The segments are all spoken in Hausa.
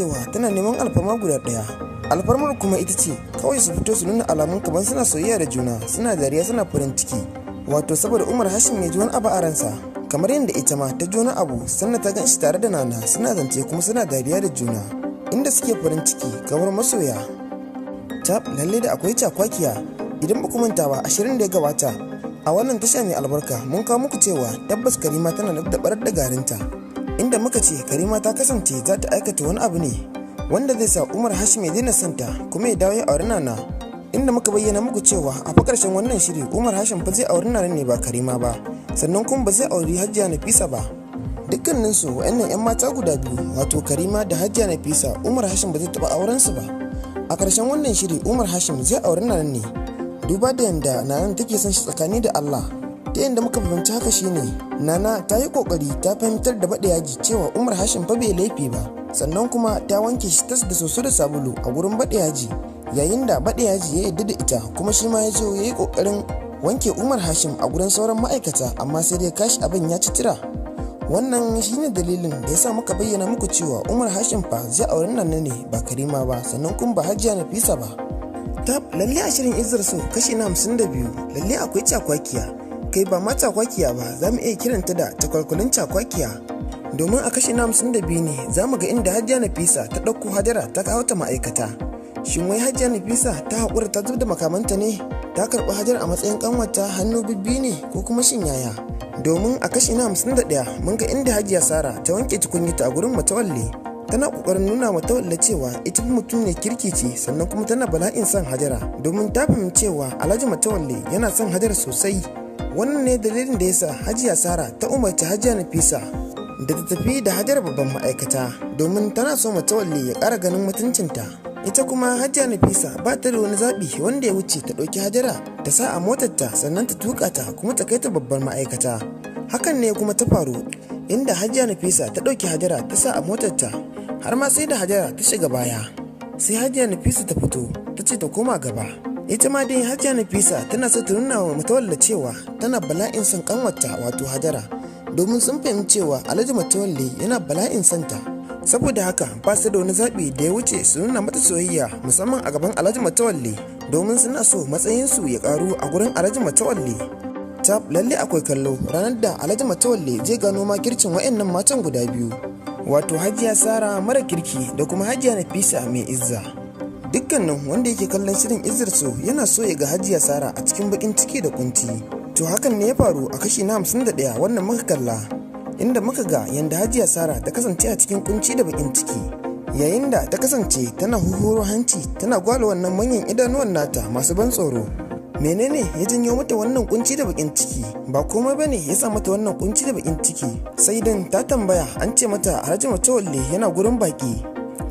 cewa tana neman alfarma guda ɗaya. Alfarmar kuma ita ce kawai su fito su nuna alamun kamar suna soyayya da juna, suna dariya, suna farin ciki. Wato saboda Umar Hashim ya ji wani abu a ransa, kamar yadda ita ma ta ji wani abu sannan ta gan shi tare da Nana suna zance kuma suna dariya da juna, inda suke farin ciki kamar masoya. Lalle da akwai cakwakiya. Idan ba ku manta ba, 20 da ya gabata a wannan tasha mai albarka mun kawo muku cewa tabbas Karima tana da barar da garinta, inda muka ce Karima ta kasance za ta aikata wani abu ne wanda zai sa Umar Hashim ya daina santa kuma ya dawo ya auri Nana, inda muka bayyana muku cewa a fa karshen wannan shiri Umar Hashim fa zai auri Nana ne ba Karima ba, sannan kuma ba zai auri Hajiya Nafisa ba. Dukkaninsu wa'annan 'yan mata guda biyu, wato Karima da Hajiya Nafisa, Umar Hashim ba zai taɓa auren su ba. A ƙarshen wannan shiri Umar Hashim zai auri Nana ne, duba da yanda Nana take son shi tsakani da Allah. Ta yanda muka fahimci haka shine Nana ta yi kokari ta fahimtar da Baɗayaji cewa Umar Hashim fa bai laifi ba, sannan kuma ta wanke shi tas da soso da sabulu a gurin Baɗayaji, yayin da Baɗayaji ya yarda da ita kuma shi ma ya zo ya yi kokarin wanke Umar Hashim a gurin sauran ma'aikata, amma sai dai kashi abin ya ci tira. Wannan shine dalilin da yasa muka bayyana muku cewa Umar Hashim fa zai auri Nana ne ba Karima ba, sannan kuma ba Hajiya Nafisa ba. Lalle a shirin Izzar So kashi na 52 lalle akwai cakwakiya, kai ba ma cakwakiya ba, za mu iya kiranta da takwalkulin cakwakiya, domin a kashi na 52 ne za mu ga inda Hajiya Nafisa ta ɗauko Hajara ta kawo ta ma'aikata. Shin wai Hajiya Nafisa ta haƙura ta zub da makamanta ne, ta karɓi Hajara a matsayin ƙanwata hannu bibbi ne, ko kuma shin yaya? Domin a kashi na 51 mun ga inda Hajiya Sara ta wanke tukunyata a gurin Matawalle, tana kokarin nuna Matawalle cewa ita mutum ne kirki ce, sannan kuma tana bala'in son Hajara, domin ta fahimci cewa Alhaji Matawalle yana son Hajara sosai. Wannan ne dalilin da yasa Hajiya Sara ta umarci Hajiya Nafisa da ta tafi da Hajara babban ma'aikata, domin tana so Matawalle ya ƙara ganin mutuncinta. Ita kuma Hajiya Nafisa ba ta da wani zaɓi wanda ya wuce ta ɗauki Hajara ta sa a motarta, sannan ta tuƙa ta kuma ta kai ta babbar ma'aikata. Hakan ne kuma ta faru, inda Hajiya Nafisa ta ɗauki Hajara ta sa a motarta, har ma sai da Hajara ta shiga baya. Sai Hajiya Nafisa ta fito ta ce ta koma gaba. Ita ma dai Hajiya Nafisa tana so ta nuna wa Matawalle cewa tana bala'in son kanwarta wato Hajara, domin sun fahimci cewa Alhaji Matawalle yana bala'in santa. Saboda haka ba su da wani zaɓi da ya wuce su nuna mata soyayya, musamman a gaban Alhaji Matawalle, domin suna so matsayinsu ya ƙaru a gurin Alhaji Matawalle. Lalle akwai kallo ranar da Alhaji Matawalle zai gano makircin wa'annan matan guda biyu, wato Hajiya Sara mara kirki da kuma Hajiya Nafisa mai izza. Dukkanin wanda yake kallon shirin Izzar So yana so ya ga Hajiya Sara a cikin bakin ciki da kunci. To hakan ne ya faru a kashi na 51 wannan muka kalla, inda muka ga yanda Hajiya Sara ta kasance a cikin kunci da bakin ciki, yayin da ta kasance tana huhuro hanci tana gwala wannan manyan idanuwan nata masu ban tsoro. Menene ya janyo mata wannan kunci da bakin ciki? Ba komai bane ya sa mata wannan kunci da bakin ciki, sai dan ta tambaya an ce mata Alhaji Matawalle yana gurin baki.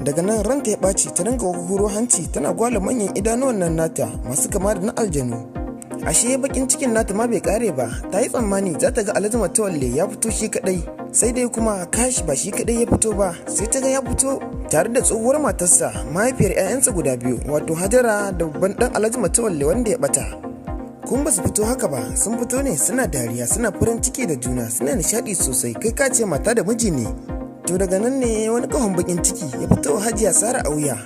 Daga nan ranta ya ɓaci, ta dinga huhuro hanci tana gwala manyan idanuwan nan nata masu kama da na aljanu. Ashe bakin cikin nata ma bai kare ba, ta yi tsammani za ta ga Alhaji Matawalle ya fito shi kadai, sai dai kuma kashi ba shi kadai ya fito ba, sai ta ga ya fito tare da tsohuwar matarsa, mahaifiyar 'ya'yansa guda biyu, wato Hajara da babban dan Alhaji Matawalle wanda ya bata. Kun ba su fito haka ba, sun fito ne suna dariya, suna farin ciki da juna, suna nishadi sosai, kai ka ce mata da miji ne. To daga nan ne wani kahon bakin ciki ya fito wa Hajiya Sara a wuya,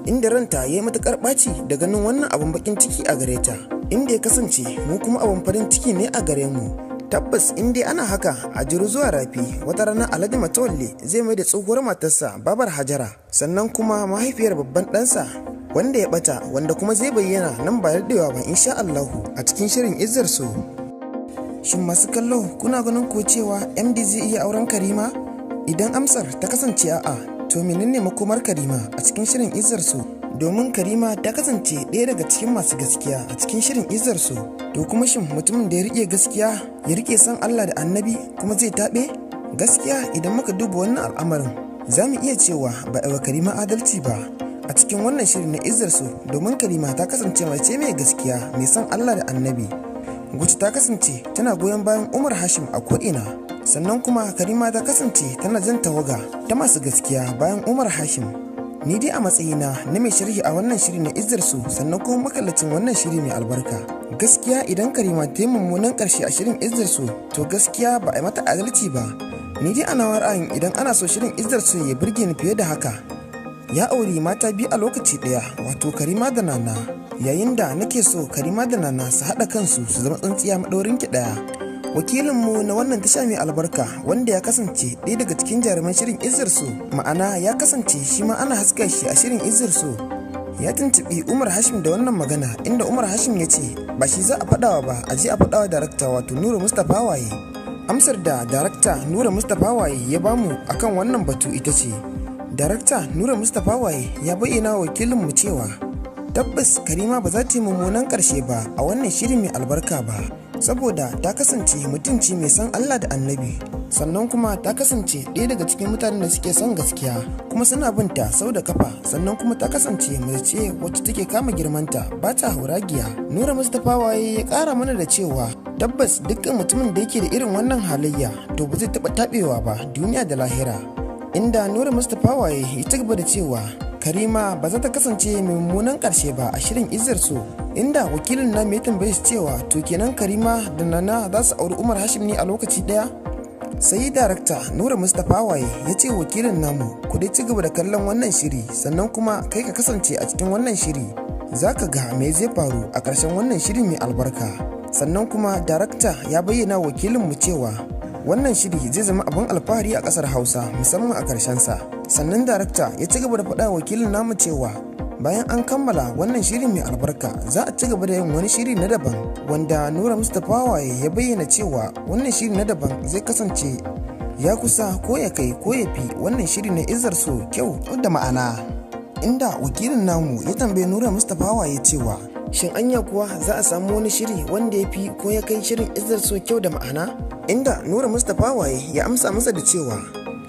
inda ranta ya yi matukar ɓaci da ganin wannan abun bakin ciki a gare ta, inda ya kasance mu kuma abun farin ciki ne a gare mu. Tabbas in dai ana haka a jiru zuwa rafi, wata rana Alhaji Matawalle zai mai da tsohuwar matarsa babar Hajara, sannan kuma mahaifiyar babban ɗansa wanda ya bata, wanda kuma zai bayyana nan ba daɗewa ba insha Allahu a cikin shirin Izzar So. Shin masu kallo kuna ganin ko cewa MD zai iya auren Karima? Idan amsar ta kasance a'a, to menene makomar Karima a cikin shirin Izzar So? Domin Karima ta kasance ɗaya daga cikin masu gaskiya a cikin shirin Izzar So. To kuma shin mutumin da ya rike gaskiya, ya rike san Allah da Annabi kuma zai taɓe? Gaskiya idan muka duba wannan al'amarin, za mu iya cewa ba a wa Karima adalci ba a cikin wannan shirin na Izzar So, domin Karima ta kasance mace mai gaskiya, mai san Allah da Annabi, wacce ta kasance tana goyon bayan Umar Hashim a ko'ina. Sannan kuma Karima ta kasance tana jan tawaga ta masu gaskiya bayan Umar Hashim. Ni dai a matsayina na mai sharhi a wannan shiri na Izzar So, sannan kuma makallacin wannan shiri mai albarka, gaskiya idan Karima ta yi mummunan ƙarshe a shirin Izzar So, to gaskiya ba a yi mata adalci ba. Ni dai ana ra'ayin idan ana so shirin Izzar So ya burge ni fiye da haka, ya auri mata biyu a lokaci ɗaya, wato Karima da Nana, yayin da nake so Karima da Nana su haɗa kansu su zama tsintsiya maɗaurin ki ɗaya. Wakilinmu na wannan tasha mai albarka, wanda ya kasance ɗaya daga cikin jaruman shirin Izzar So, ma'ana ya kasance shi ma ana haska shi a shirin Izzar So, ya tuntuɓi Umar Hashim da wannan magana, inda Umar Hashim ya ce ba shi za a faɗawa ba, a je a faɗawa darakta wato Nura Mustapha Waye. Amsar da darakta Nura Mustapha Waye ya bamu akan wannan batu ita ce, darakta Nura Mustapha Waye ya bayyana wa wakilinmu cewa tabbas Karima ba za ta yi mummunan ƙarshe ba a wannan shiri mai albarka ba, saboda ta kasance mutunci mai san Allah da Annabi, sannan kuma ta kasance ɗaya daga cikin mutanen da suke son gaskiya kuma suna binta sau da kafa, sannan kuma ta kasance mace wacce take kama girmanta ba ta hauragiya. Nura Mustapha Waye ya ƙara mana da cewa tabbas dukkan mutumin da yake da irin wannan halayya to ba zai taɓa taɓewa ba duniya da lahira, inda Nura Mustapha Waye ya ci gaba da cewa Karima ba za ta kasance mai mummunan ƙarshe ba a shirin Izzar So, inda wakilin na mai tambaye shi cewa to kenan Karima da Nana za su auri Umar Hashim ne a lokaci ɗaya? Sai darakta Nura Mustapha Waye ya ce wakilin namu ku dai ci gaba da kallon wannan shiri, sannan kuma kai ka kasance a cikin wannan shiri, za ka ga me zai faru a ƙarshen wannan shiri mai albarka. Sannan kuma darakta ya bayyana wakilinmu cewa wannan shiri zai zama abin alfahari a ƙasar Hausa musamman a ƙarshensa. Sannan darakta ya ci gaba da faɗa wakilin namu cewa bayan an kammala wannan shiri mai albarka za a ci gaba da yin wani shiri na daban, wanda Nura Mustapha Waye ya bayyana cewa wannan shiri na daban zai kasance ya kusa ko ya kai ko ya fi wannan shiri na Izzar So kyau da ma'ana, inda wakilin namu ya tambaye Nura Mustapha Waye cewa shin anya kuwa za a samu wani shiri wanda ya fi ko ya kai shirin Izzar So kyau da ma'ana, inda Nura Mustapha Waye ya amsa masa da cewa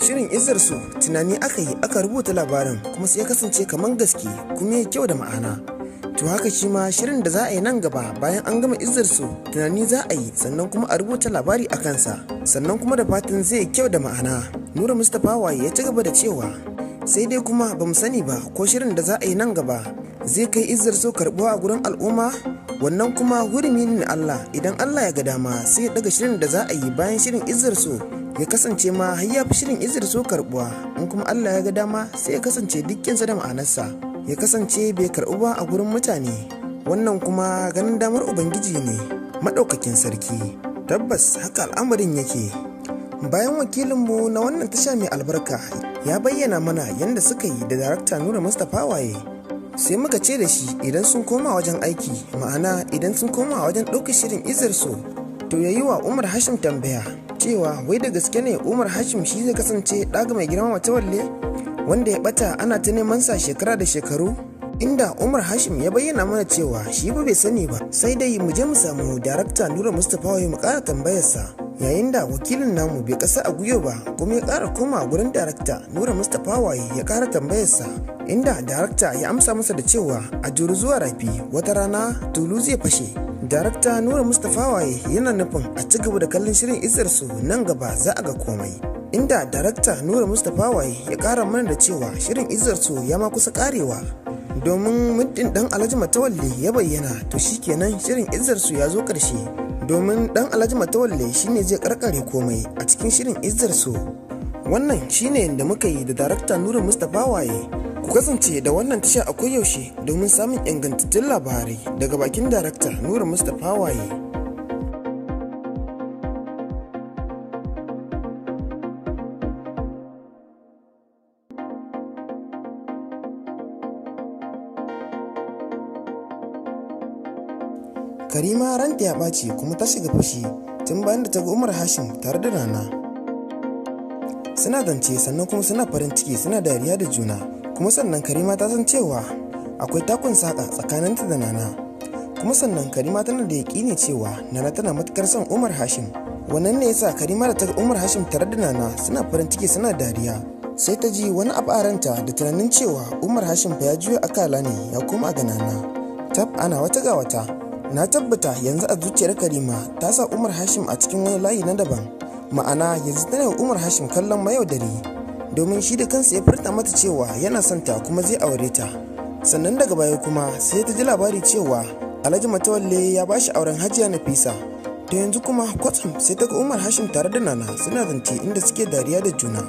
shirin Izzar So tunani aka yi aka rubuta labarin kuma sai ya kasance kamar gaske kuma ya kyau da ma'ana. To haka shi ma shirin da za a yi nan gaba bayan an gama Izzar So tunani za a yi, sannan kuma a rubuta labari a kansa, sannan kuma da fatan zai kyau da ma'ana. Nura Mustapha Waye ya ci gaba da cewa sai dai kuma ba mu sani ba ko shirin da za a yi nan gaba zai kai Izzar So karbuwa a gurin al'umma, wannan kuma hurumi ne na Allah, idan Allah ya ga dama sai ya daga shirin da za a yi bayan shirin Izzar So ya kasance ma har ya fi shirin Izzar So karbuwa, in kuma Allah ya ga dama sai ya kasance dukkinsa da ma'anarsa ya kasance bai karɓu ba a gurin mutane, wannan kuma ganin damar Ubangiji ne maɗaukakin sarki. Tabbas haka al'amarin yake. Bayan wakilinmu na wannan tasha mai albarka ya bayyana mana yadda suka yi da darakta Nura Mustapha Waye, sai muka ce da shi idan sun koma wajen aiki, ma'ana idan sun koma wajen ɗaukar shirin Izzar So, to ya yi wa Umar Hashim tambaya cewa wai da gaske ne Umar Hashim shi zai kasance ɗaga mai girma Matawalle wanda ya ɓata ana ta neman sa shekara da shekaru, inda Umar Hashim ya bayyana mana cewa shi ba bai sani ba, sai dai mu je mu samu darakta Nura Mustapha Waye mu ƙara tambayarsa. Yayin da wakilin namu bai kasa a guyo ba kuma ya ƙara koma gurin darakta Nura Mustapha Waye ya ƙara tambayarsa, inda darakta ya amsa masa da cewa a juru zuwa rafi wata rana tulu zai fashe. Darakta Nura Mustapha Waye yana nufin a ci gaba da kallon shirin Izzar So nan gaba za a ga komai, inda darakta Nura Mustapha Waye ya ƙara mana da cewa shirin Izzar So ya ma kusa ƙarewa, domin muddin dan Alhaji Matawalle ya bayyana to shikenan shirin Izzar So ya zo ƙarshe, domin dan Alhaji Matawalle shine zai karkare komai a cikin shirin Izzar So. Wannan shine da muka yi da darakta Nura Mustapha Waye. Ku kasance da wannan tasha a koyaushe domin samun ingantattun labarai daga bakin darakta Nura Mustapha Waye. Karima ranta ya ɓaci kuma ta shiga fushi tun bayan da ta ga Umar Hashim tare da Nana. Suna zance sannan kuma suna farin ciki suna dariya da juna, kuma sannan Karima ta san cewa akwai takun saka tsakaninta da Nana, kuma sannan Karima tana da yaƙini cewa Nana tana matukar son Umar Hashim. Wannan ne yasa Karima da ta ga Umar Hashim tare da Nana suna farin ciki suna dariya, sai ta ji wani abu a ranta da tunanin cewa Umar Hashim fa ya juya akala ne ya koma ga Nana. Tab ana wata ga wata. Na tabbata yanzu a zuciyar Karima ta sa Umar Hashim a cikin wani layi na daban, ma'ana yanzu tana Umar Hashim kallon mayaudari, domin shi da kansa ya furta mata cewa yana son ta kuma zai aure ta. Sannan daga baya kuma sai ta ji labari cewa Alhaji Matawalle ya bashi auren Hajiya Nafisa. To yanzu kuma kwatsam sai ta ga Umar Hashim tare da Nana suna zance inda suke dariya da juna,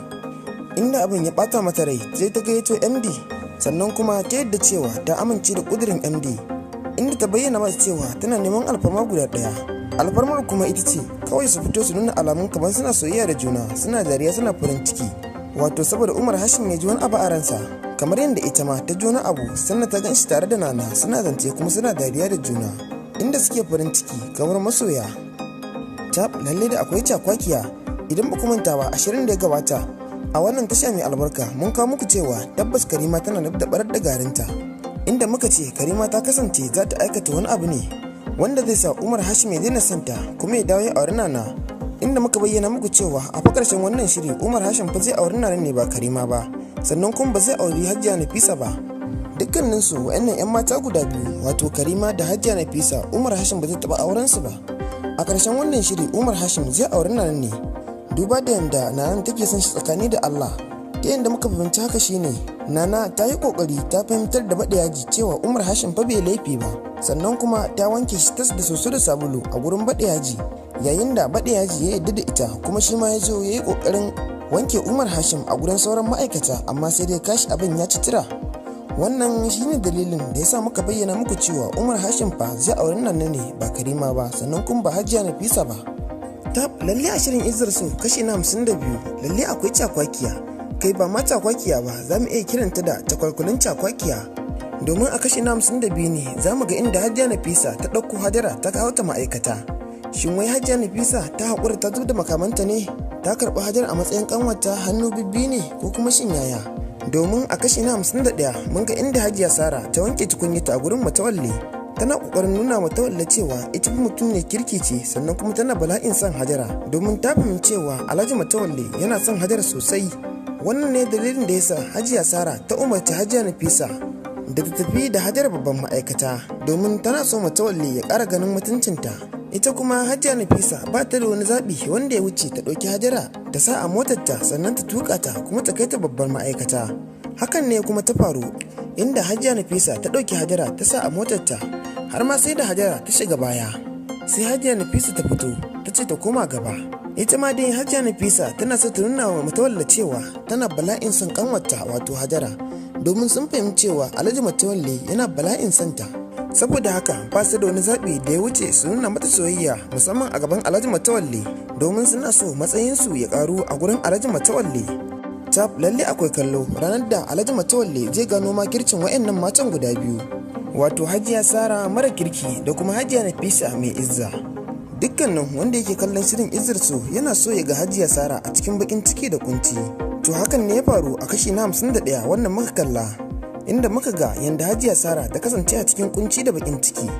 inda abin ya bata mata rai sai ta gayyato MD sannan kuma ta yadda cewa ta amince da ƙudurin MD, inda ta bayyana masa cewa tana neman alfarma guda ɗaya. Alfarmar kuma ita ce kawai su fito su nuna alamun kamar suna soyayya da juna, suna dariya suna farin ciki, wato saboda Umar Hashim ya ji wani abu a ransa, kamar yadda ita ma ta ji wani abu sannan ta gan shi tare da Nana suna zance kuma suna dariya da juna, inda suke farin ciki kamar masoya. Lalle da akwai cakwakiya. Idan ba ku manta ba, 20 da ya gabata a wannan tasha mai albarka mun kawo muku cewa tabbas Karima tana da barar da garinta, inda muka ce Karima ta kasance za ta aikata wani abu ne wanda zai sa Umar Hashim ya daina santa kuma ya dawo ya auri Nana, inda muka bayyana muku cewa a fa ƙarshen wannan shiri Umar Hashim fa zai auri Nana ne ba Karima ba, sannan kuma ba zai auri Hajiya Nafisa ba. Dukkaninsu wa'annan 'yan mata guda biyu, wato Karima da Hajiya Nafisa, Umar Hashim ba zai taɓa auren su ba. A ƙarshen wannan shiri Umar Hashim zai auri Nana ne, duba da yanda Nana take son shi tsakani da Allah. Ta yanda muka fahimci haka shine Nana ta yi kokari ta fahimtar da Baɗayaji cewa Umar Hashim fa bai laifi ba, sannan kuma ta wanke shi tas da soso da sabulu a gurin Baɗayaji, yayin da Baɗayaji ya yarda da ita kuma shi ma ya zo ya yi kokarin wanke Umar Hashim a gurin sauran ma'aikata, amma sai dai kashi abin ya ci tira. Wannan shine dalilin da yasa muka bayyana muku cewa Umar Hashim fa zai auri Nana ne ba Karima ba, sannan kuma ba Hajiya Nafisa ba. Lalle a shirin Izzar So kashi na 52 lalle akwai cakwakiya, kai ba ma cakwakiya ba, za mu iya kiranta da takwalkulin cakwakiya, domin a kashi na 52 ne za mu ga inda Hajiya Nafisa ta ɗauko Hajara ta kawo ta ma'aikata. Shin wai Hajiya Nafisa ta haƙura ta zo da makamanta ne, ta karɓi Hajara a matsayin ƙanwata hannu bibbi ne ko kuma shin yaya? Domin a kashi na 51 mun ga inda Hajiya Sara ta wanke tukunyata a gurin Matawalle, tana kokarin nuna Matawalle cewa ita mutum ne kirki ce, sannan kuma tana bala'in son Hajara, domin ta fahimci cewa Alhaji Matawalle yana son Hajara sosai. Wannan ne dalilin da yasa Hajiya Sara ta umarci Hajiya Nafisa da ta tafi da Hajara babban ma'aikata, domin tana so Matawalle ya ƙara ganin mutuncinta. Ita kuma Hajiya Nafisa ba ta da wani zaɓi wanda ya wuce ta ɗauki Hajara ta sa a motarta sannan ta tuƙa ta kuma ta kai ta babbar ma'aikata. Hakan ne kuma ta faru, inda Hajiya Nafisa ta ɗauki Hajara ta sa a motarta, har ma sai da Hajara ta shiga baya. Sai Hajiya Nafisa ta fito ta ce ta koma gaba. Ita ma dai Hajiya Nafisa tana so ta nuna wa Matawalle cewa tana bala'in son kanwarta wato Hajara, domin sun fahimci cewa Alhaji Matawalle yana bala'in santa. Saboda haka ba su da wani zaɓi da ya wuce su nuna mata soyayya, musamman a gaban Alhaji Matawalle, domin suna so matsayinsu ya ƙaru a gurin Alhaji Matawalle. Lalle akwai kallo ranar da Alhaji Matawalle zai gano makircin wa'annan matan guda biyu, wato Hajiya Sara mara kirki da kuma Hajiya Nafisa mai izza. Dukkanin wanda yake kallon shirin Izzar So yana so ya ga Hajiya Sara a cikin bakin ciki da kunci. To hakan ne ya faru a kashi na 51 wannan muka kalla, inda muka ga yanda Hajiya Sara ta kasance a cikin kunci da bakin ciki,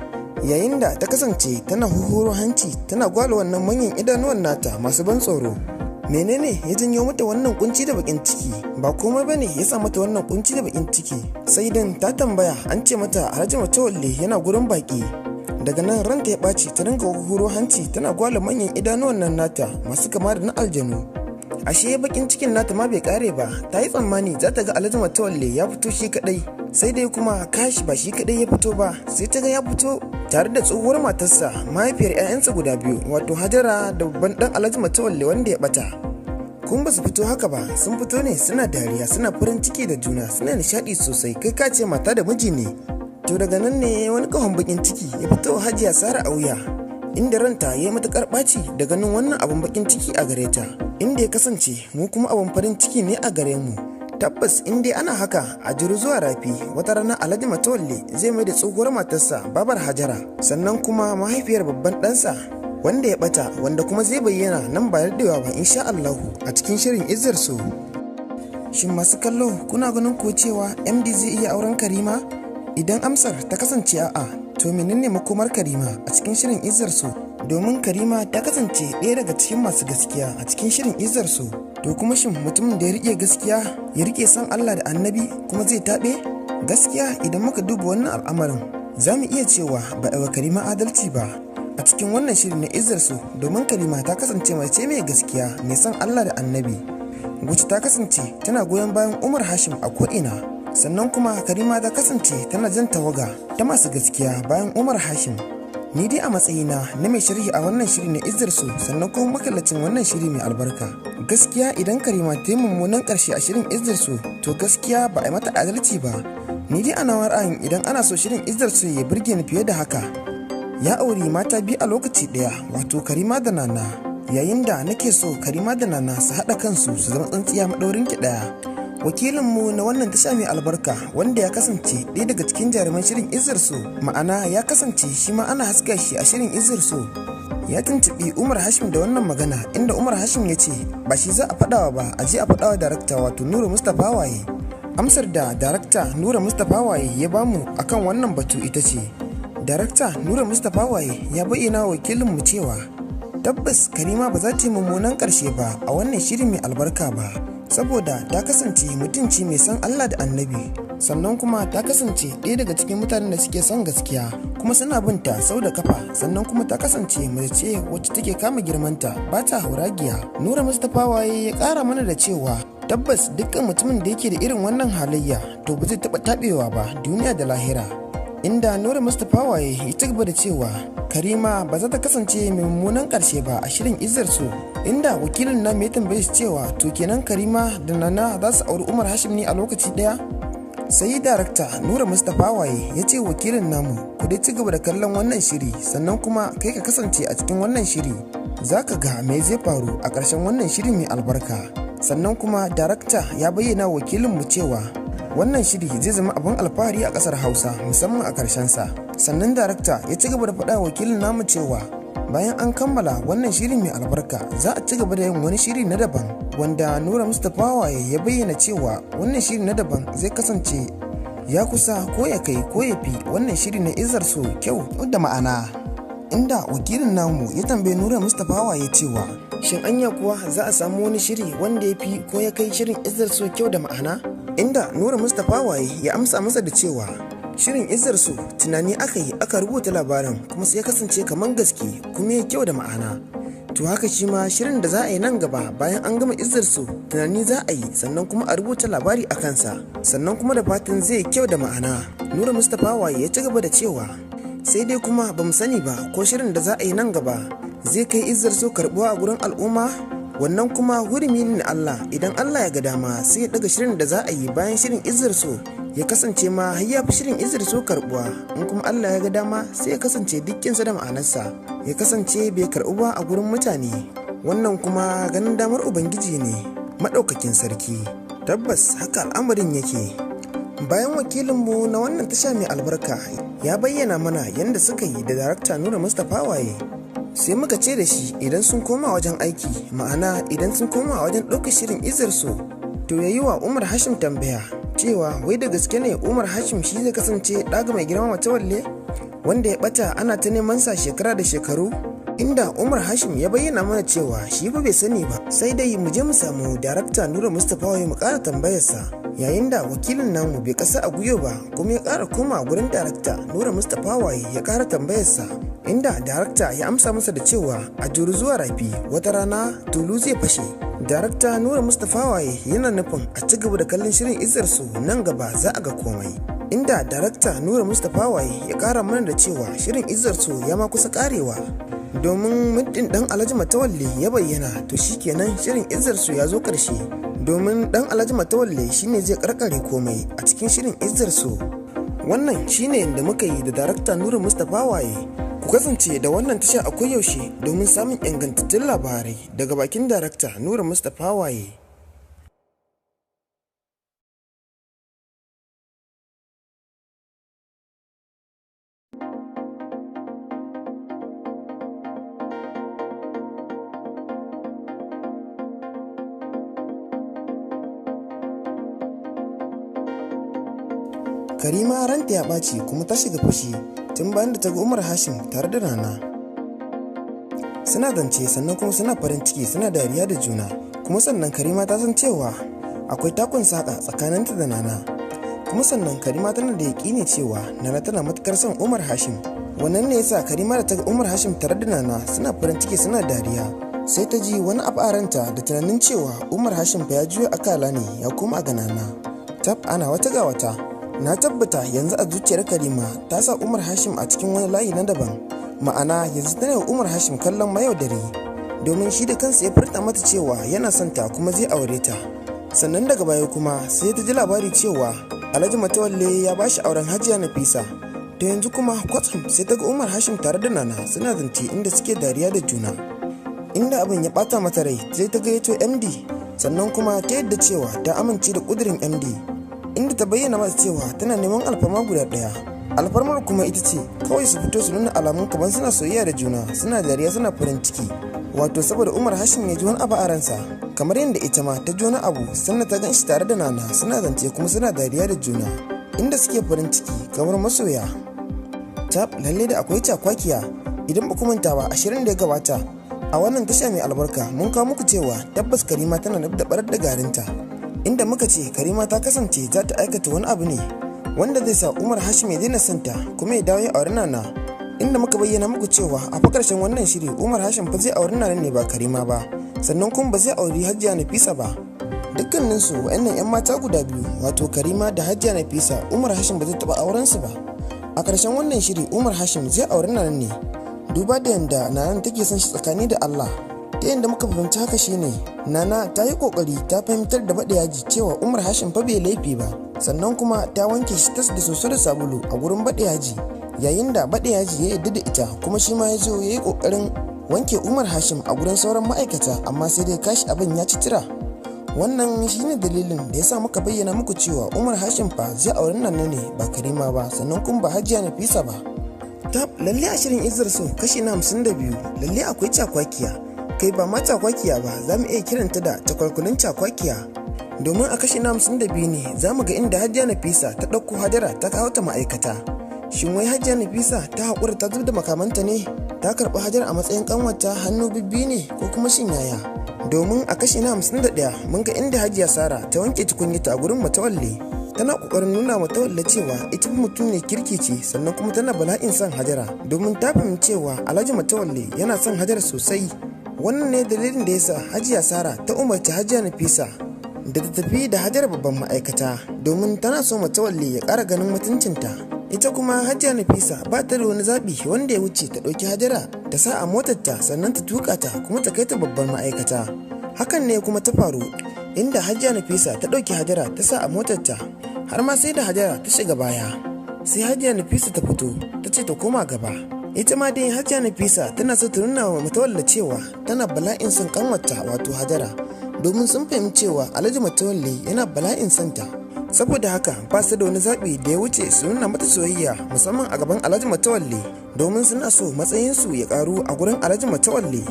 yayin da ta kasance tana huhuro hanci tana gwala wannan manyan idanuwan nata masu ban tsoro. Menene ya janyo mata wannan kunci da bakin ciki? Ba komai bane ya sa mata wannan kunci da bakin ciki, sai dan ta tambaya an ce mata Alhaji Matawalle yana gurin baki. Daga nan ranta ya ɓaci, ta dinga huhuro hanci tana gwala manyan idanuwan nan nata masu kama da na aljanu. Ashe bakin cikin nata ma bai kare ba, ta yi tsammani za ta ga Alhaji Matawalle ya fito shi kadai, sai dai kuma kashi ba shi kadai ya fito ba, sai ta ga ya fito tare da tsohuwar matarsa, mahaifiyar 'ya'yansa guda biyu, wato Hajara da babban dan Alhaji Matawalle wanda ya bata. Kun ba su fito haka ba, sun fito ne suna dariya, suna farin ciki da juna, suna nishadi sosai, kai ka ce mata da miji ne. To daga nan ne wani kahon bakin ciki ya fito Hajiya Sara a wuya, inda ranta ya yi matukar ɓaci da ganin wannan abun bakin ciki a gare ta, inda ya kasance mu kuma abun farin ciki ne a gare mu. Tabbas in dai ana haka a jiru zuwa rafi, wata rana Alhaji Matawalle zai mai da tsohuwar matarsa babar Hajara, sannan kuma mahaifiyar babban ɗansa wanda ya bata, wanda kuma zai bayyana nan ba daɗewa ba insha Allahu a cikin shirin Izzar So. Shin masu kallo kuna ganin ko cewa MD zai iya auren Karima? Idan amsar ta kasance a'a, to menene makomar Karima a cikin shirin Izzar So? Domin Karima ta kasance ɗaya daga cikin masu gaskiya a cikin shirin Izzar So. To kuma shin mutumin da ya rike gaskiya, ya rike san Allah da Annabi kuma zai taɓe? Gaskiya idan muka duba wannan al'amarin, za mu iya cewa ba a wa Karima adalci ba a cikin wannan shirin na Izzar So, domin Karima ta kasance mace mai gaskiya, mai san Allah da Annabi, wacce ta kasance tana goyon bayan Umar Hashim a ko'ina. Sannan kuma Karima ta kasance tana jan tawaga ta masu gaskiya bayan Umar Hashim, Ni dai a matsayina na mai sharhi a wannan shiri na Izzar So sannan kuma makallacin wannan shiri mai albarka. Gaskiya idan Karima ta yi mummunan ƙarshe a shirin Izzar So to gaskiya ba a yi mata adalci ba. Ni dai ana ra'ayin idan ana so shirin Izzar So ya burge ni fiye da haka. Ya auri mata biyu a lokaci ɗaya wato Karima da Nana. Yayin da nake so Karima da Nana su haɗa kansu su zama tsintsiya maɗaurin ki ɗaya. Wakilinmu na wannan tasha mai albarka wanda ya kasance ɗaya daga cikin jaruman shirin Izzar So, ma'ana ya kasance shi ma ana haska shi a shirin Izzar So, ya tuntuɓi Umar Hashim da wannan magana inda Umar Hashim ya ce ba shi za a faɗawa ba a je a faɗawa darakta wato Nura Mustapha Waye. Amsar da darakta Nura Mustapha Waye ya bamu akan wannan batu ita ce, darakta Nura Mustapha Waye ya bayyana wa wakilinmu cewa tabbas Karima ba za ta yi mummunan ƙarshe ba a wannan shiri mai albarka ba. Saboda ta kasance mutunci mai san Allah da Annabi, sannan kuma ta kasance ɗaya daga cikin mutanen da suke son gaskiya kuma suna binta sau da kafa, sannan kuma ta kasance mace wacce take kama girmanta ba ta hauragiya. Nura Mustapha Waye ya ƙara mana da cewa tabbas dukkan mutumin da yake da irin wannan halayya to ba zai taɓa taɓewa ba duniya da lahira. Inda Nura Mustapha Waye ya ci gaba da cewa Karima ba za ta kasance mai mummunan ƙarshe ba a shirin Izzar So, inda wakilin na mai tambaye shi cewa to kenan Karima da Nana za su auri Umar Hashim ne a lokaci ɗaya? Sai darakta Nura Mustapha Waye ya ce wakilin namu ku dai ci gaba da kallon wannan shiri sannan kuma kai ka kasance a cikin wannan shiri za ka ga me zai faru a ƙarshen wannan shiri mai albarka. Sannan kuma darakta ya bayyana wakilinmu cewa wannan shiri zai zama abin alfahari a ƙasar Hausa musamman a ƙarshen sa. Sannan darakta ya ci gaba da faɗa wakilin namu cewa bayan an kammala wannan shiri mai albarka za a ci gaba da yin wani shiri na daban wanda Nura Mustapha Waye ya bayyana cewa wannan shiri na daban zai kasance ya kusa ko ya kai ko ya fi wannan shiri na Izzar So kyau da ma'ana. Inda wakilin namu ya tambaye Nura Mustapha Waye cewa shin anya kuwa za a samu wani shiri wanda ya fi ko ya kai shirin Izzar So kyau da ma'ana? Inda Nura Mustapha Waye ya amsa masa da cewa shirin Izzar So tunani aka yi aka rubuta labarin kuma sai ya kasance kamar gaske kuma ya kyau da ma'ana. To haka shi ma shirin da za a yi nan gaba bayan an gama Izzar So tunani za a yi sannan kuma a rubuta labari a kansa sannan kuma da fatan zai kyau da ma'ana. Nura Mustapha Waye ya ci gaba da cewa sai dai kuma ba mu sani ba ko shirin da za a yi nan gaba zai kai Izzar So karɓuwa a gurin al'umma. Wannan kuma hurumi ne na Allah, idan Allah ya ga dama sai ya daga shirin da za a yi bayan shirin Izzar So ya kasance ma har ya fi shirin Izzar So karbuwa, in kuma Allah ya ga dama sai ya kasance dukkinsa da ma'anarsa ya kasance bai karɓu ba a gurin mutane. Wannan kuma ganin damar Ubangiji ne maɗaukakin sarki. Tabbas haka al'amarin yake. Bayan wakilinmu na wannan tasha mai albarka ya bayyana mana yadda suka yi da darakta Nura Mustapha Waye, sai muka ce da shi idan sun koma wajen aiki, ma'ana idan sun koma wajen ɗaukar shirin Izzar So to ya yi wa Umar Hashim tambaya cewa wai da gaske ne Umar Hashim shi zai kasance ɗaga mai girma Matawalle wanda ya ɓata ana ta neman sa shekara da shekaru. Inda Umar Hashim ya bayyana mana cewa shi ba bai sani ba, sai dai mu je mu samu darakta Nura Mustapha Waye mu ƙara tambayarsa. Yayin da wakilin namu bai kasa a guyo ba kuma ya ƙara koma gurin darakta Nura Mustapha Waye ya ƙara tambayarsa, inda darakta ya amsa masa da cewa a juru zuwa rafi wata rana tulu zai fashe. Darakta Nura Mustapha Waye yana nufin a ci gaba da kallon shirin Izzar So nan gaba za a ga komai. Inda darakta Nura Mustapha Waye ya ƙara mana da cewa shirin Izzar So ya ma kusa ƙarewa domin muddin dan Alhaji Matawalle ya bayyana to shikenan shirin Izzar So ya zo ƙarshe, domin dan Alhaji Matawalle shine zai karkare komai a cikin shirin Izzar So. Wannan shine da muka yi da darakta Nura Mustapha Waye. Ku kasance da wannan tasha a koyaushe domin samun ingantattun labarai daga bakin darakta Nura Mustapha Waye. Karima ranta ya ɓaci kuma ta shiga fushi tun bayan da ta ga Umar Hashim tare da Nana. Suna zance sannan kuma suna farin ciki suna dariya da juna, kuma sannan Karima ta san cewa akwai takun saƙa tsakaninta da Nana, kuma sannan Karima tana da yaƙini cewa Nana tana matuƙar son Umar Hashim. Wannan ne yasa Karima da ta ga Umar Hashim tare da Nana suna farin ciki suna dariya, sai ta ji wani abu a ranta da tunanin cewa Umar Hashim fa ya juya akala ne ya koma ga Nana. Tab ana wata ga wata. Na tabbata yanzu a zuciyar Karima ta sa Umar Hashim a cikin wani layi na daban, ma'ana yanzu tana wa Umar Hashim kallon mayaudari, domin shi da kansa ya furta mata cewa yana son ta kuma zai aure ta. Sannan daga baya kuma sai ta ji labari cewa Alhaji Matawalle ya bashi auren Hajiya Nafisa. To yanzu kuma kwatsam sai ta ga Umar Hashim tare da Nana suna zance inda suke dariya da juna, inda abin ya bata mata rai sai ta gayyato MD, sannan kuma ta yadda cewa ta amince da kudirin MD, inda ta bayyana masa cewa tana neman alfarma guda ɗaya. Alfarmar kuma ita ce kawai su fito su nuna alamun kamar suna soyayya da juna, suna dariya suna farin ciki, wato saboda Umar Hashim ya ji wani abu a ransa, kamar yadda ita ma ta ji wani abu sannan ta gan shi tare da Nana suna zance kuma suna dariya da juna, inda suke farin ciki kamar masoya. Lalle da akwai cakwakiya. Idan ba ku manta ba, 20 da ya gabata a wannan tasha mai albarka mun kawo muku cewa tabbas Karima tana da barar da garinta, inda muka ce Karima ta kasance za ta aikata wani abu ne wanda zai sa Umar Hashim ya daina santa kuma ya dawo ya auri Nana, inda muka bayyana muku cewa a fa karshen wannan shiri Umar Hashim fa zai auri Nana ne ba Karima ba, sannan kuma ba zai auri Hajiya Nafisa ba. Dukkaninsu wa'annan 'yan mata guda biyu, wato Karima da Hajiya Nafisa, Umar Hashim ba zai taɓa auren su ba. A ƙarshen wannan shiri Umar Hashim zai auri Nana ne, duba da yanda Nana take son shi tsakani da Allah. Ta yanda muka fahimci haka shine Nana ta yi kokari ta fahimtar da Bada Yaji cewa Umar Hashim fa bai laifi ba, sannan kuma ta wanke shi tas da soso da sabulu a gurin Bada Yaji, yayin da Bada Yaji ya yarda da ita kuma shi ma ya zo ya yi kokarin wanke Umar Hashim a gurin sauran ma'aikata, amma sai dai kashi abin ya ci tira. Wannan shine dalilin da yasa muka bayyana muku cewa Umar Hashim fa zai auri Nana ne ba Karima ba, sannan kuma ba Hajiya Nafisa ba. Lalle a shirin Izzar So kashi na 52 lalle akwai cakwakiya, kai ba ma cakwakiya ba, za mu iya kiranta da takwalkulin cakwakiya, domin a kashi na 52 ne za mu ga inda Hajiya Nafisa ta ɗauko Hajara ta kawo ta ma'aikata. Shin wai Hajiya Nafisa ta haƙura ta zub da makamanta ne, ta karɓi Hajara a matsayin ƙanwata hannu bibbi ne ko kuma shin yaya? Domin a kashi na 51 mun ga inda Hajiya Sara ta wanke tukunyata a gurin Matawalle, tana kokarin nuna Matawalle cewa ita mutum ne kirki ce, sannan kuma tana bala'in son Hajara, domin ta fahimci cewa Alhaji Matawalle yana son Hajara sosai. Wannan ne dalilin da yasa Hajiya Sara ta umarci Hajiya Nafisa da ta tafi da Hajara babban ma'aikata, domin tana so Matawalle ya ƙara ganin mutuncinta. Ita kuma Hajiya Nafisa ba ta da wani zaɓi wanda ya wuce ta ɗauki Hajara ta sa a motarta sannan ta tuƙa ta kuma ta kai ta babbar ma'aikata. Hakan ne kuma ta faru, inda Hajiya Nafisa ta ɗauki Hajara ta sa a motarta, har ma sai da Hajara ta shiga baya. Sai Hajiya Nafisa ta fito ta ce ta koma gaba. Ita ma dai Hajiya Nafisa tana so ta nuna wa Matawalle cewa tana bala'in son ƙanwarta wato Hajara, domin sun fahimci cewa Alhaji Matawalle yana bala'in santa. Saboda haka ba su da wani zaɓi da ya wuce su nuna mata soyayya, musamman a gaban Alhaji Matawalle, domin suna so matsayinsu ya karu a gurin Alhaji Matawalle.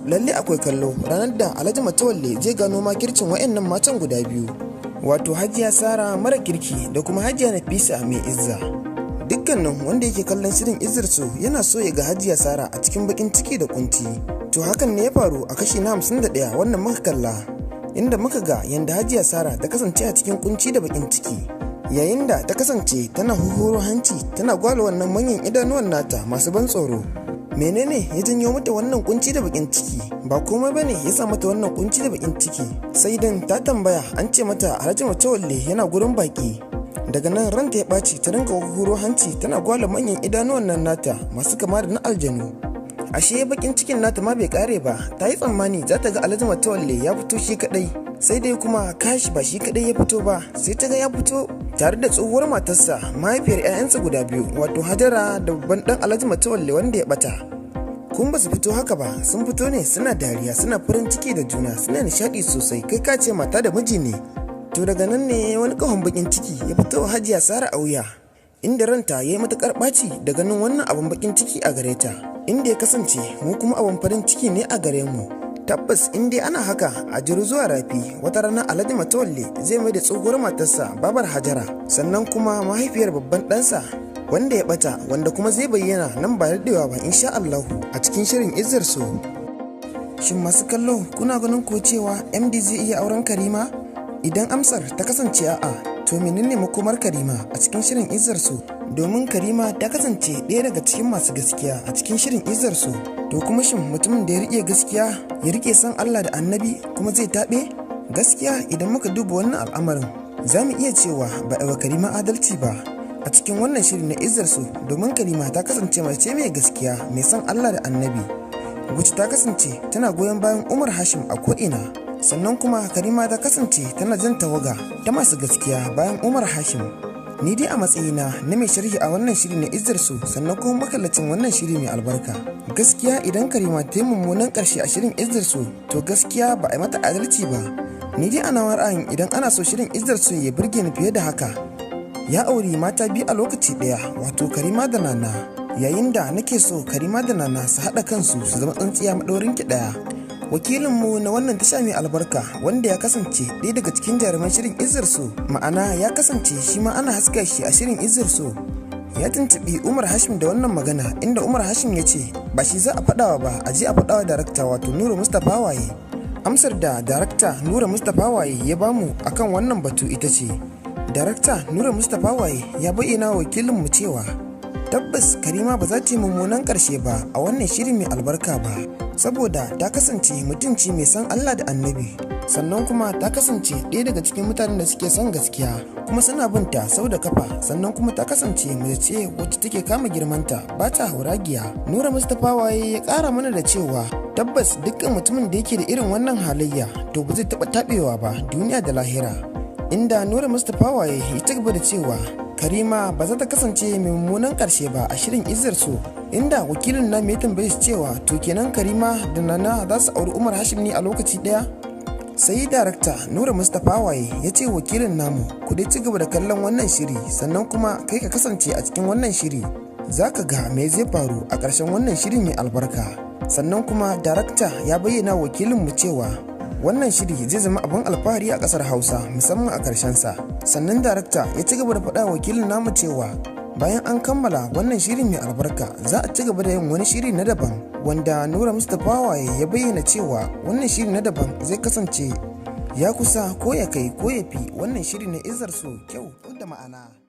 Lalle akwai kallo ranar da Alhaji Matawalle zai gano makircin wa'annan matan guda biyu, wato Hajiya Sara mara kirki da kuma Hajiya Nafisa mai izza. Dukkanin wanda yake kallon shirin Izzar So yana so ya ga Hajiya Sara a cikin bakin ciki da kunci. To hakan ne ya faru a kashi na 51 wannan muka kalla, inda muka ga yanda Hajiya Sara ta kasance a cikin kunci da bakin ciki, yayin da ta kasance tana huhuro hanci tana gwala wannan manyan idanuwan nata masu ban tsoro. Menene ya janyo mata wannan kunci da bakin ciki? Ba komai bane ya sa mata wannan kunci da bakin ciki, sai dan ta tambaya an ce mata Alhaji Matawalle yana gurin baki. Daga nan ranta ya ɓaci, ta dinga huhuro hanci tana gwala manyan idanuwan nan nata masu kama da na aljanu. Ashe bakin cikin nata ma bai kare ba, ta yi tsammani za ta ga Alhaji Matawalle ya fito shi kadai, sai dai kuma kashi ba shi kadai ya fito ba, sai ta ga ya fito tare da tsohuwar matarsa, mahaifiyar 'ya'yansa guda biyu, wato Hajara da babban dan Alhaji Matawalle wanda ya bata. Kun ba su fito haka ba, sun fito ne suna dariya, suna farin ciki da juna, suna nishadi sosai, kai ka ce mata da miji ne. To daga nan ne wani kahon bakin ciki ya fito Hajiya Sara a wuya, inda ranta ya yi matukar ɓaci da ganin wannan abin bakin ciki a gare ta, inda ya kasance mu kuma abin farin ciki ne a gare mu. Tabbas in dai ana haka a jiru zuwa rafi, wata rana Alhaji Matawalle zai mai da tsohuwar matarsa babar Hajara, sannan kuma mahaifiyar babban ɗansa wanda ya bata, wanda kuma zai bayyana nan ba daɗewa ba insha Allahu a cikin shirin Izzar So. Shin masu kallo kuna ganin ko cewa MD zai iya auren Karima? Idan amsar ta kasance a'a, to menene makomar Karima a cikin shirin Izzar So? Domin Karima ta kasance ɗaya daga cikin masu gaskiya a cikin shirin Izzar So. To kuma shin mutumin da ya riƙe gaskiya, ya riƙe san Allah da Annabi kuma zai taɓe? Gaskiya idan muka duba wannan al'amarin, za mu iya cewa ba a wa Karima adalci ba, a cikin wannan shiri na Izzar So, domin Karima ta kasance mace mai gaskiya mai son Allah da Annabi, wacce ta kasance tana goyon bayan Umar Hashim a ko'ina. Sannan kuma Karima ta kasance tana jan tawaga ta masu gaskiya bayan Umar Hashim. Ni dai a matsayina na mai sharhi a wannan shiri na Izzar So, sannan kuma makallacin wannan shiri mai albarka, gaskiya idan Karima ta yi mummunan ƙarshe a shirin Izzar So, to gaskiya ba a yi mata adalci ba. Ni dai ana ra'ayin idan ana so shirin Izzar So ya burge ni fiye da haka, ya auri mata biyu a lokaci ɗaya, wato Karima da Nana, yayin da nake so Karima da Nana su haɗa kansu su zama tsintsiya maɗaurin ki ɗaya. Wakilinmu na wannan tasha mai albarka, wanda ya kasance ɗaya daga cikin jaruman shirin Izzar So, ma'ana ya kasance shi ma ana haska shi a shirin Izzar So, ya tuntuɓi Umar Hashim da wannan magana, inda Umar Hashim ya ce ba shi za a faɗawa ba, a je a faɗawa darakta wato Nura Mustapha Waye. Amsar da darakta Nura Mustapha Waye ya bamu akan wannan batu ita ce, darakta Nura Mustapha Waye ya bayyana wa wakilinmu cewa tabbas Karima ba za ta yi mummunan ƙarshe ba a wannan shiri mai albarka ba, saboda ta kasance mutunci mai san Allah da Annabi, sannan kuma ta kasance ɗaya daga cikin mutanen da suke son gaskiya kuma suna binta sau da kafa, sannan kuma ta kasance mace ce wacce take kama girmanta ba ta hauragiya. Nura Mustapha Waye ya ƙara mana da cewa tabbas dukkan mutumin da yake da irin wannan halayya to ba zai taɓa taɓewa ba duniya da lahira, inda Nura Mustapha Waye ya ci gaba da cewa Karima ba za ta kasance mai mummunan ƙarshe ba a shirin Izzar So, inda wakilin na mai tambaye shi cewa to kenan Karima da Nana za su auri Umar Hashim ne a lokaci ɗaya? Sai darakta Nura Mustapha Waye ya ce wakilin namu ku dai ci gaba da kallon wannan shiri, sannan kuma kai ka kasance a cikin wannan shiri, za ka ga me zai faru a ƙarshen wannan shiri mai albarka. Sannan kuma darakta ya bayyana wakilinmu cewa wannan shiri zai zama abin alfahari a ƙasar Hausa, musamman a ƙarshen sa. Sannan darakta ya ci gaba da faɗa wakilin namu cewa bayan an kammala wannan shiri mai albarka za a ci gaba da yin wani shiri na daban, wanda Nura Mustapha Waye ya bayyana cewa wannan shiri na daban zai kasance ya kusa ko ya kai ko ya fi wannan shiri na Izzar So kyau da ma'ana.